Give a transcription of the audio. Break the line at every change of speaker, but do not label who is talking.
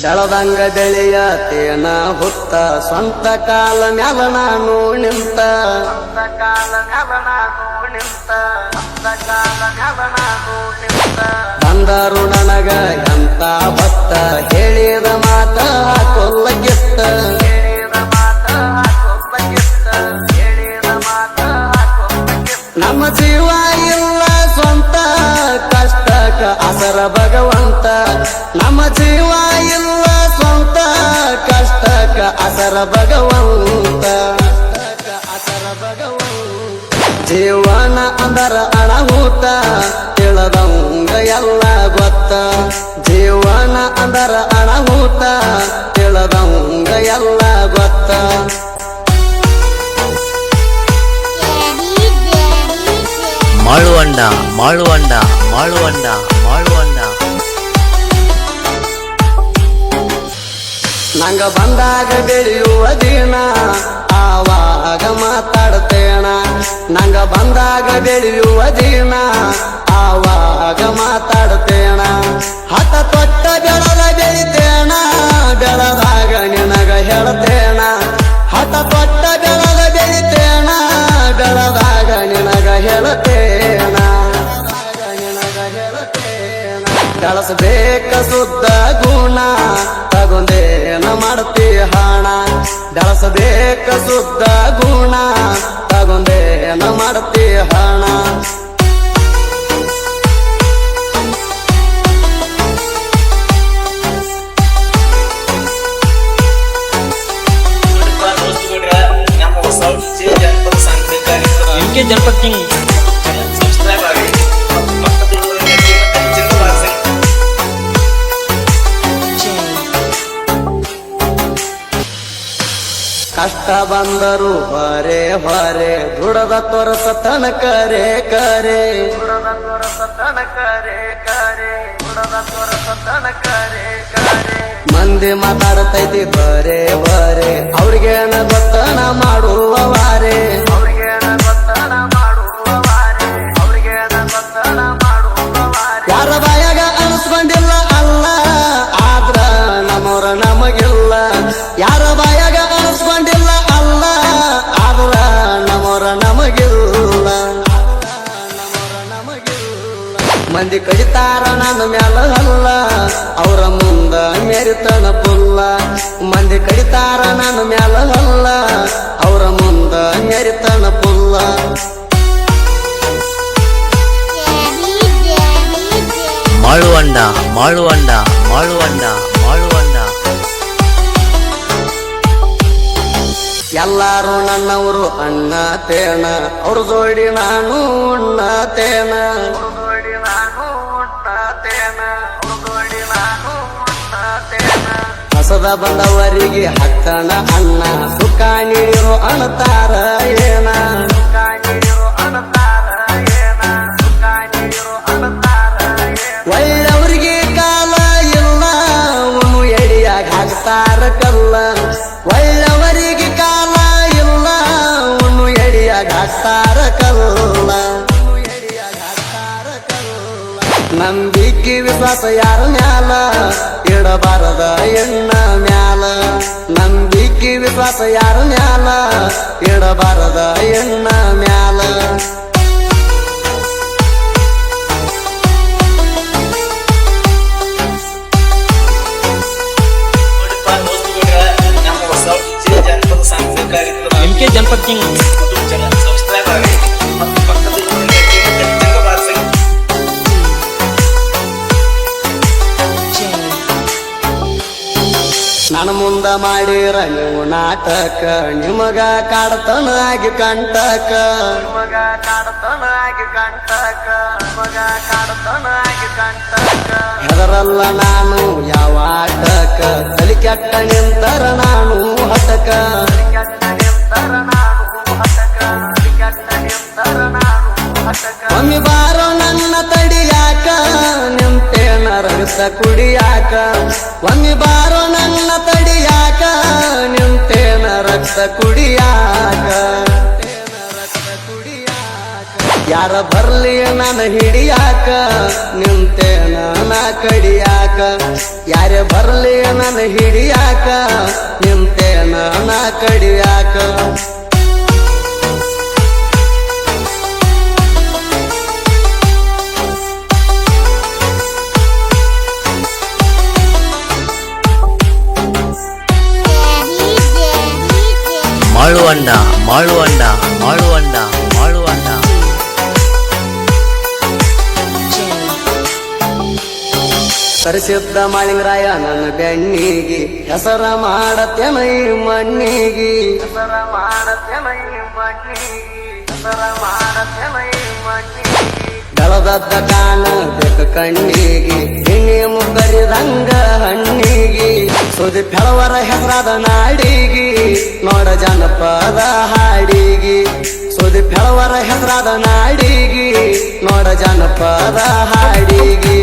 ದಳದಂಗ ಬೆಳೆಯತೇನ ಹುತ್ತ ಸ್ವಂತ ಕಾಲ ಮ್ಯಾಲ ನಾನು ನಿಂತ ಬಂದರು ನನಗ ಎಂತ ಭತ್ತ ಹೇಳಿದ ಮಾತ ಹಾಕೊಲ್ಲ ಗಿತ್ತ ನಮ್ಮ ಜೀವ ಇಲ್ಲ ಸ್ವಂತ ಕಷ್ಟಕ ಅಸರ ಭಗವಂತ ನಮ್ಮ ಜೀವ ಇಲ್ಲ ಸ್ವಂತ ಕಷ್ಟಕ ಅಸರ ಭಗವಂತ ಜೀವನ ಅಂದರ ಅಣಹೂತ ತಿಳಿದಂಗ ಎಲ್ಲ ಗೊತ್ತ ಜೀವನ ಅಂದರ ಅಣಹೂತ ತಿಳಿದಂಗ ಎಲ್ಲ ಗೊತ್ತ
ಮಾಳುವಂಡ ಮಾಳುವಂಡ ಮಾಳುವಂಡ ಮಾಳುವಂಡ
ನಂಗ ಬಂದಾಗ ಬೆಳೆಯುವ ದಿನ ಆವಾಗ ಮಾತಾಡ್ತೇಣ ನಂಗ ಬಂದಾಗ ಬೆಳೆಯುವ ದಿನ ಆವಾಗ ಮಾತಾಡ್ತೇಣ ಹತ ತೊಟ್ಟ ಬೆಳದ ಬೆಳಿತೇಣ ಬೆಳದಾಗ ನಿನಗ ಹೇಳ್ತೇಣ ಹತ ತೊಟ್ಟ ಬೆಳದ ಬೆಳಿತೇಣ ಬೆಳದಾಗ ನಿನಗ ಹೇಳ್ತೇಣ ಬೆಳಸಬೇಕ ಶುದ್ಧ ಗುಣ ತಗೊಂಡೇನ ಮಾಡ್ತಿ ಹಣ ಬೆಳಸಬೇಕ ಶುದ್ಧ ಗುಣ ತಗೊಂಡೇನ ಮಾಡ್ತಿ ಹಣ
MK जनपद किंग
ಕಷ್ಟ ಬಂದರು ಹೊರೆ ಹೊರೆ ದುಡದ ತೋರಸ ತನಕರೆ ಕರೆ ಮಂದಿ ಮಾತಾಡ್ತೈತಿ ಬರೇ ಬರೇ ಅವ್ರಿಗೇನ ಗೊತ್ತನ ಮಾಡುವವಾರೆ ಯಾರ ಬಾಯಾಗ ಅನಿಸ್ಕೊಂಡಿಲ್ಲ ಅಲ್ಲ ಆದ್ರ ನಮ್ಮವ್ರ ನಮಗಿಲ್ಲ ಯಾರ ಬಾಯಾಗ ಅನಿಸ್ಕೊಂಡಿಲ್ಲ ಅಲ್ಲ ಆದ್ರ ನಮ್ಮವ್ರ ನಮಗಿಲ್ಲ ಮಂದಿ ಕಡಿತಾರ ನನ್ನ ಮ್ಯಾಲ ಅಲ್ಲ ಅವರ ಮುಂದ ಮೆರಿತನ ಪುಲ್ಲ ಮಂದಿ ಕಡಿತಾರ ನನ್ನ ಮ್ಯಾಲ ಅಲ್ಲ ಅವರ ಮುಂದ ಮೆರಿತನ ಪುಲ್ಲ
ಮಾಳುವಂಡ ಮಾಳುವಂಡ ಮಾಳುವಂಡ ಮಾಳುವಂಡ
ಎಲ್ಲಾರು ನನ್ನವರು ಅಣ್ಣ ತೇಣ ಅವ್ರ ಜೋಡಿ ನಾನು ಉಣ್ಣತೇನ ಹೊಸದ ಬಂದವರಿಗೆ ಹತ್ತಣ ಅಣ್ಣ ಸುಖ ನೀರು ಅಣತಾರ ಏನ ಒಳ್ಳೆಯವರಿಗೆ ಕಾಲ ಇಲ್ಲ ಉಣ್ಣು ಎಡಿಯಾಗ ಹಾಕ್ತಾರ ಕಲ್ಲ ಒಳ್ಳೆಯವರಿಗೆ ಕಾಲ ಇಲ್ಲ ಉಣ್ಣು ಎಡಿಯಾಗ ಹಾಕ್ತಾರ ಕಲ್ಲ ನಂಬಿಕೆ ವಿಶ್ವಾಸ ಯಾರ ಮ್ಯಾಲ ಇಡಬಾರದ ಎಣ್ಣ ಮ್ಯಾಲ ನಂಬಿಕೆ ವಿಶ್ವಾಸ ಯಾರ ಮ್ಯಾಲ ಇಡಬಾರದ ಎಣ್ಣ ಮ್ಯಾಲ
MK जनपद किंग ನನ್ನ ಮುಂದ ಮಾಡಿರ ನೀವು ನಾಟಕ ನಿಮಗ ಕಾಡತನಾಗಿ ಕಂಟಕ ಹೆದರಲ್ಲ ನಾನು ಯಾವ ಆಟಕ ತಲಿ ಕೆಟ್ಟ ನಿಂತರ ನಾನು ಹತಕ ಒಮ್ಮೆ ಬಾರೋ ನನ್ನ ತಡಿಯಾಕ ನಿಂತೇನ ರಗಸ ಕುಡಿಯಾಕ ಒಮ್ಮೆ ಬಾರೋ ನನ್ನ ತಡಿಯಾಕ ನಿಂತೇನ ರಕ್ತ ಕುಡಿಯಾಕ ಯಾರ ಬರ್ಲಿ ನನ್ನ ಹಿಡಿಯಾಕ ನಿಂತೇನ ನಾ ಕಡಿಯಾಕ ಯಾರೇ ಬರ್ಲಿ ನನ್ನ ಹಿಡಿಯಾಕ ನಿಂತೇನ ನಾ ಕಡಿಯಾಕ
ಮಾಳುವಂಡ ಮಾಳುವಂಡ ಮಾಳುವಂಡ ಮಾಳುವಂಡ
ಕರೆಸಿದ್ದ ಮಾಳಿಂಗರಾಯ ನನ್ನ ಬೆನ್ನಿಗಿ ಹೆಸರ ಮಾಡತ್ಯನ ಈ ಮಣ್ಣಿಗಿ ಹೆಸರ ಮಾಡತ್ಯನ ಈ ಮಣ್ಣಿಗಿ ಹೆಸರ ಮಾಡತ್ಯನ ಈ ಮಣ್ಣಿಗಿ ಬೆಳದದ್ದ ಕಾಣಬೇಕು ಕಣ್ಣಿಗಿ ಎಣ್ಣೆ ಮುಗ್ಗರಿದಂಗ ಹಣ್ಣಿಗಿ ಸುದಿ ಬೆಳವರ ಹೆಸರಾದ ನಾಡಿಗಿ ನೋಡ ಜನಪದ ಹಾಡಿಗಿ ಸುದಿ ಬೆಳವರ ಹೆಸರಾದ ನಾಡಿಗಿ ನೋಡ ಜನಪದ ಹಾಡಿಗಿ